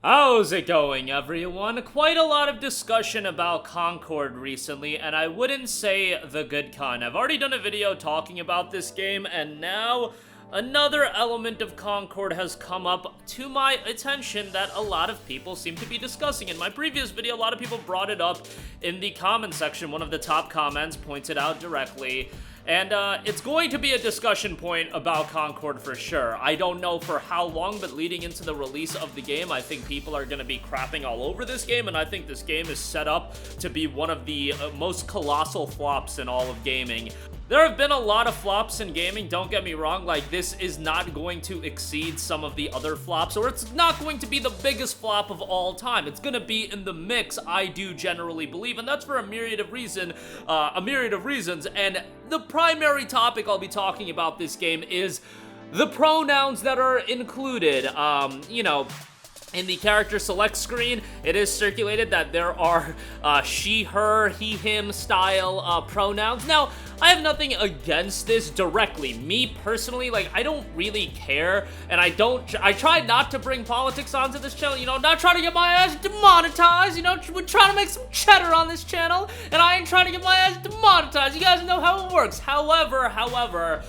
How's it going, everyone? Quite a lot of discussion about Concord recently, and I wouldn't say the good kind. I've already done a video talking about this game, and now another element of Concord has come up to my attention that a lot of people seem to be discussing. In my previous video, a lot of people brought it up in the comment section. One of the top comments pointed out directly. And it's going to be a discussion point about Concord for sure. I don't know for how long, but leading into the release of the game, I think people are going to be crapping all over this game, and I think this game is set up to be one of the most colossal flops in all of gaming. There have been a lot of flops in gaming, don't get me wrong, like this is not going to exceed some of the other flops, or it's not going to be the biggest flop of all time. It's gonna be in the mix, I do generally believe, and that's for a myriad of reasons, and the primary topic I'll be talking about this game is the pronouns that are included, in the character select screen. It is circulated that there are she, her, he, him style pronouns. Now, I have nothing against this directly. Me personally, like, I don't really care, and I try not to bring politics onto this channel, not trying to get my ass demonetized, we're trying to make some cheddar on this channel, and I ain't trying to get my ass demonetized. You guys know how it works. However,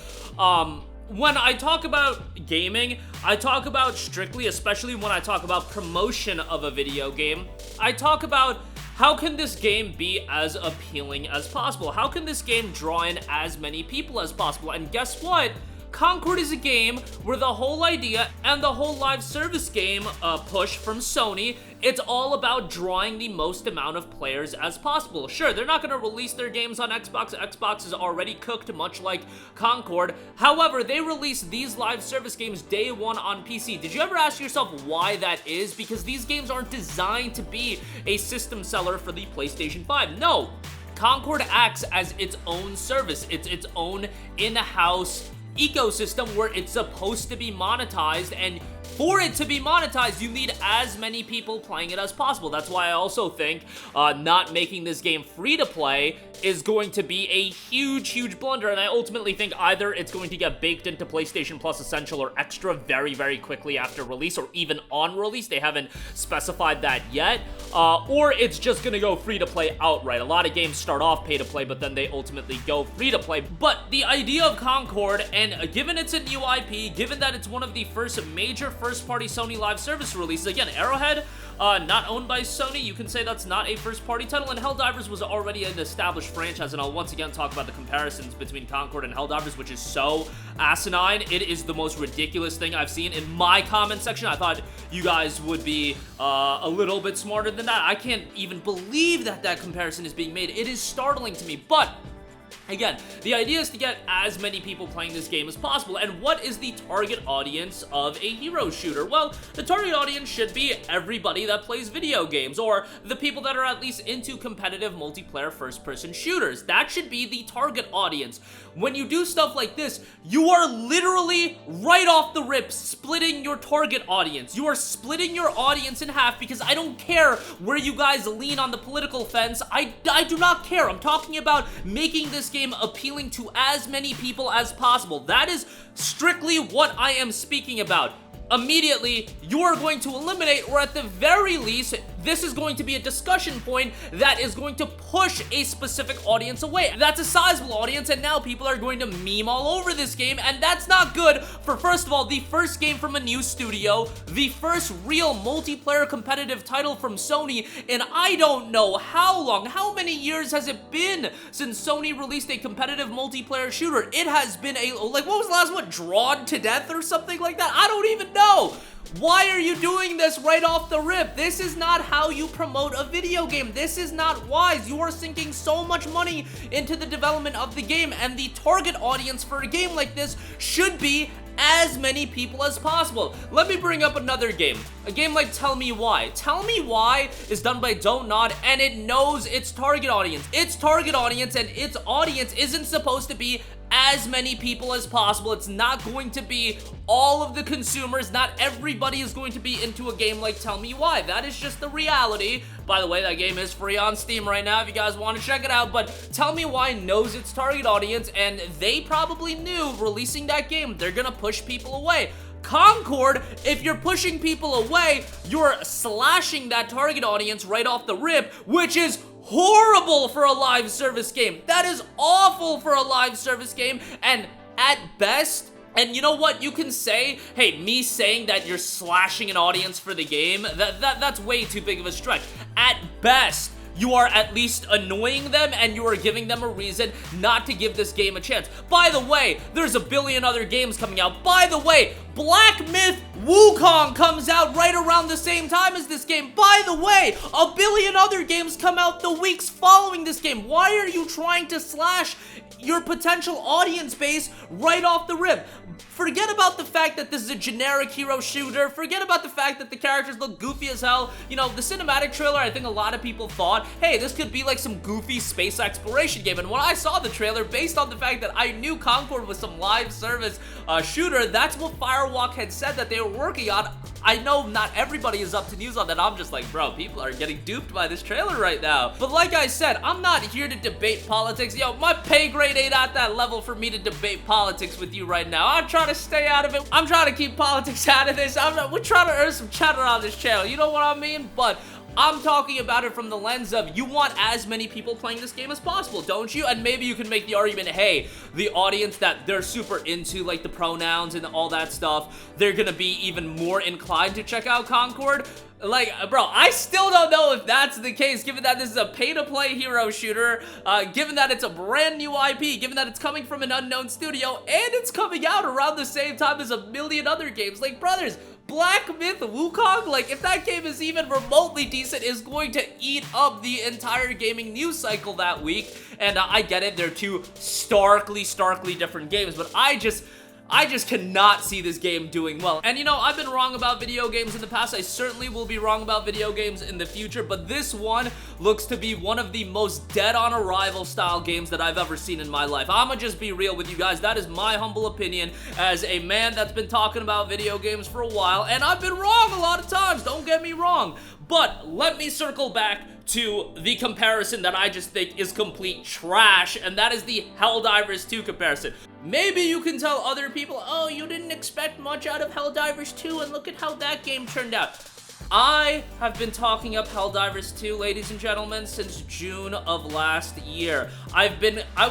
when I talk about gaming, I talk about strictly, especially when I talk about promotion of a video game, I talk about how can this game be as appealing as possible? How can this game draw in as many people as possible? And guess what? Concord is a game where the whole idea and the whole live service game push from Sony, it's all about drawing the most amount of players as possible. Sure, they're not going to release their games on Xbox. Xbox is already cooked, much like Concord. However, they release these live service games day one on PC. Did you ever ask yourself why that is? Because these games aren't designed to be a system seller for the PlayStation 5. No, Concord acts as its own service. It's its own in-house ecosystem where it's supposed to be monetized, and for it to be monetized, you need as many people playing it as possible. That's why I also think not making this game free to play is going to be a huge blunder, and I ultimately think either it's going to get baked into PlayStation Plus Essential or Extra very quickly after release, or even on release. They haven't specified that yet, or it's just gonna go free to play outright. A lot of games start off pay to play, but then they ultimately go free to play. But the idea of Concord, and given it's a new IP, given that it's one of the first major first-party Sony live service releases, again, Arrowhead, not owned by Sony, you can say that's not a first-party title, and Hell Divers was already an established franchise, and I'll once again talk about the comparisons between Concord and Hell Divers, which is so asinine. It is the most ridiculous thing I've seen in my comment section. I thought you guys would be a little bit smarter than that. I can't even believe that that comparison is being made. It is startling to me, but again, the idea is to get as many people playing this game as possible. And what is the target audience of a hero shooter? Well, the target audience should be everybody that plays video games, or the people that are at least into competitive multiplayer first-person shooters. That should be the target audience. When you do stuff like this, you are literally right off the rip splitting your target audience. You are splitting your audience in half, because I don't care where you guys lean on the political fence. I do not care. I'm talking about making this game appealing to as many people as possible. That is strictly what I am speaking about. Immediately, you are going to eliminate, or at the very least, this is going to be a discussion point that is going to push a specific audience away. That's a sizable audience, and now people are going to meme all over this game, and that's not good for, first of all, the first game from a new studio, the first real multiplayer competitive title from Sony, and I don't know how long, how many years has it been since Sony released a competitive multiplayer shooter? It has been what was the last one? Drawn to Death or something like that? I don't even know. Why are you doing this right off the rip? This is not how you promote a video game. This is not wise. You are sinking so much money into the development of the game, and the target audience for a game like this should be as many people as possible. Let me bring up another game. A game like Tell Me Why. Tell Me Why is done by Don't Nod, and it knows its target audience. Its target audience and its audience isn't supposed to be as many people as possible. It's not going to be all of the consumers. Not everybody is going to be into a game like Tell Me Why. That is just the reality. By the way, that game is free on Steam right now if you guys want to check it out, but Tell Me Why knows its target audience, and they probably knew releasing that game, they're gonna push people away. Concord, if you're pushing people away, you're slashing that target audience right off the rip, which is horrible for a live service game. That is awful for a live service game, and at best, and you know what, you can say, hey, me saying that you're slashing an audience for the game, that's way too big of a stretch. At best, you are at least annoying them, and you are giving them a reason not to give this game a chance. By the way, there's a billion other games coming out. By the way, Black Myth Wukong comes out right around the same time as this game. By the way, a billion other games come out the weeks following this game. Why are you trying to slash your potential audience base right off the rip? Forget about the fact that this is a generic hero shooter. Forget about the fact that the characters look goofy as hell. You know, the cinematic trailer, I think a lot of people thought, hey, this could be like some goofy space exploration game. And when I saw the trailer, based on the fact that I knew Concord was some live service shooter, that's what Firewalk had said that they were working on. I know not everybody is up to news on that. I'm just like, bro, people are getting duped by this trailer right now. But like I said, I'm not here to debate politics. Yo, my pay grade ain't at that level for me to debate politics with you right now. I'm trying to stay out of it. I'm trying to keep politics out of this. We're trying to earn some cheddar on this channel. You know what I mean? But I'm talking about it from the lens of you want as many people playing this game as possible, don't you? And maybe you can make the argument, hey, the audience that they're super into, like the pronouns and all that stuff, they're gonna be even more inclined to check out Concord. Like, bro, I still don't know if that's the case, given that this is a pay-to-play hero shooter, given that it's a brand new IP, given that it's coming from an unknown studio, and it's coming out around the same time as a million other games. Like, brothers, Black Myth Wukong, like, if that game is even remotely decent, is going to eat up the entire gaming news cycle that week. And I get it, they're two starkly different games, but I just cannot see this game doing well. And you know, I've been wrong about video games in the past. I certainly will be wrong about video games in the future, but this one looks to be one of the most dead on arrival style games that I've ever seen in my life. I'ma just be real with you guys. That is my humble opinion as a man that's been talking about video games for a while, and I've been wrong a lot of times, don't get me wrong. But let me circle back to the comparison that I just think is complete trash, and that is the Helldivers 2 comparison. Maybe you can tell other people, oh, you didn't expect much out of Helldivers 2, and look at how that game turned out. I have been talking up Helldivers 2, ladies and gentlemen, since June of last year. I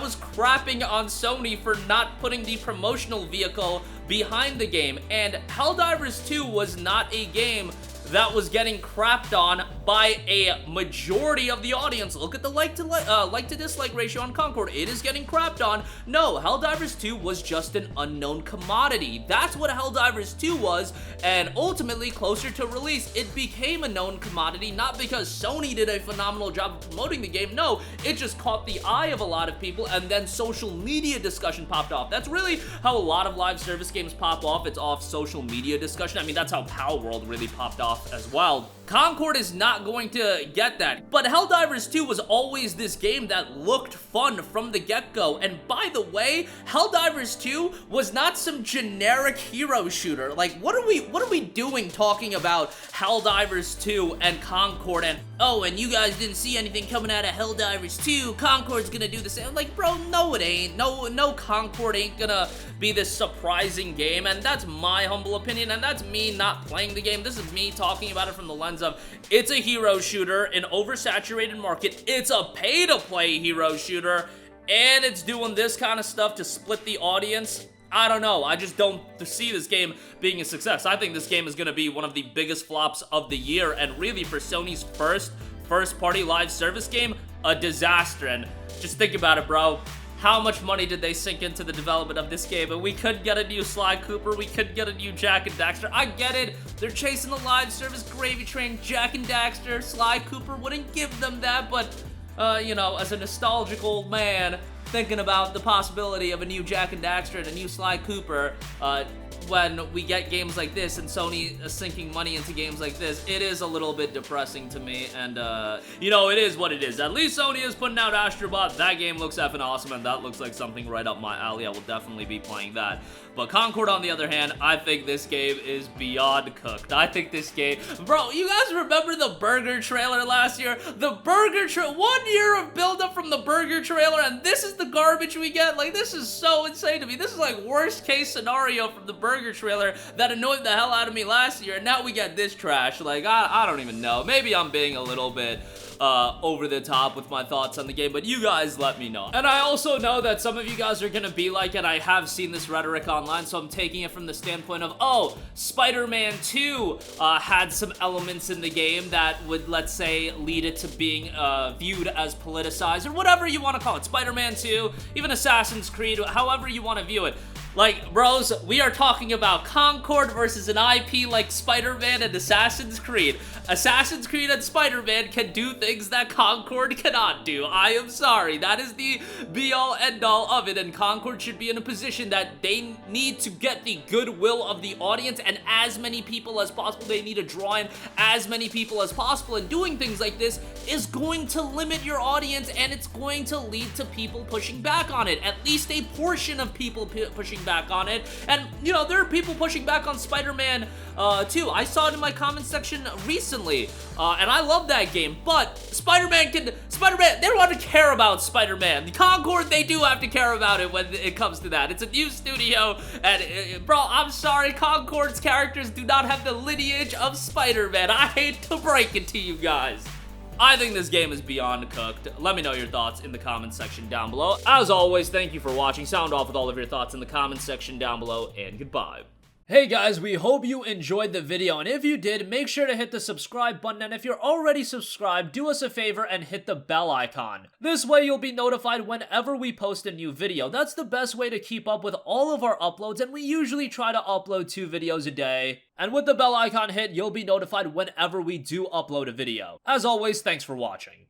was crapping on Sony for not putting the promotional vehicle behind the game, and Helldivers 2 was not a game that was getting crapped on by a majority of the audience. Look at the like to dislike ratio on Concord. It is getting crapped on. No, Helldivers 2 was just an unknown commodity. That's what Helldivers 2 was, and ultimately, closer to release, it became a known commodity, not because Sony did a phenomenal job of promoting the game. No, it just caught the eye of a lot of people, and then social media discussion popped off. That's really how a lot of live service games pop off. It's off social media discussion. I mean, that's how Palworld really popped off as well. Concord is not going to get that. But Helldivers 2 was always this game that looked fun from the get-go. And by the way, Helldivers 2 was not some generic hero shooter. Like, what are we doing talking about Helldivers 2 and Concord and, oh, and you guys didn't see anything coming out of Helldivers 2, Concord's gonna do the same. Like, bro, no it ain't. No Concord ain't gonna be this surprising game, and that's my humble opinion, and that's me not playing the game. This is me talking about it from the lens of, it's a hero shooter, an oversaturated market, it's a pay-to-play hero shooter, and it's doing this kind of stuff to split the audience. I don't know, I just don't see this game being a success. I think this game is gonna be one of the biggest flops of the year, and really for Sony's first-party live service game, a disaster. And just think about it, bro. How much money did they sink into the development of this game? And we could get a new Sly Cooper, we could get a new Jak and Daxter. I get it, they're chasing the live service gravy train. Jak and Daxter, Sly Cooper wouldn't give them that, but, you know, as a nostalgic old man, thinking about the possibility of a new Jak and Daxter and a new Sly Cooper, when we get games like this and Sony is sinking money into games like this, it is a little bit depressing to me, and you know, it is what it is. At least Sony is putting out Astrobot. That game looks effing awesome, and that looks like something right up my alley. I will definitely be playing that. But Concord, on the other hand, I think this game is beyond cooked. I think this game, bro, you guys remember the burger trailer last year? The burger trailer, 1 year of build-up from the burger trailer, and this is the garbage we get? Like, this is so insane to me. This is like worst case scenario from the burger burger trailer that annoyed the hell out of me last year, and now we get this trash. Like, I don't even know. Maybe I'm being a little bit over the top with my thoughts on the game, but you guys let me know. And I also know that some of you guys are gonna be like, and I have seen this rhetoric online, so I'm taking it from the standpoint of, oh, Spider-Man 2 had some elements in the game that would, let's say, lead it to being viewed as politicized, or whatever you want to call it. Spider-Man 2, even Assassin's Creed, however you want to view it. Like, bros, we are talking about Concord versus an IP like Spider-Man and Assassin's Creed. Assassin's Creed and Spider-Man can do things that Concord cannot do. I am sorry. That is the be-all, end-all of it, and Concord should be in a position that they need to get the goodwill of the audience and as many people as possible. They need to draw in as many people as possible, and doing things like this is going to limit your audience, and it's going to lead to people pushing back on it. At least a portion of people pushing back on it. And, you know, there are people pushing back on Spider-Man 2. I saw it in my comment section recently, and I love that game, but Spider-Man, they don't have to care about Spider-Man. The Concord, they do have to care about it when it comes to that. It's a new studio, and, bro, I'm sorry, Concord's characters do not have the lineage of Spider-Man. I hate to break it to you guys. I think this game is beyond cooked. Let me know your thoughts in the comment section down below. As always, thank you for watching. Sound off with all of your thoughts in the comment section down below, and goodbye. Hey guys, we hope you enjoyed the video, and if you did, make sure to hit the subscribe button, and if you're already subscribed, do us a favor and hit the bell icon. This way you'll be notified whenever we post a new video. That's the best way to keep up with all of our uploads, and we usually try to upload 2 videos a day. And with the bell icon hit, you'll be notified whenever we do upload a video. As always, thanks for watching.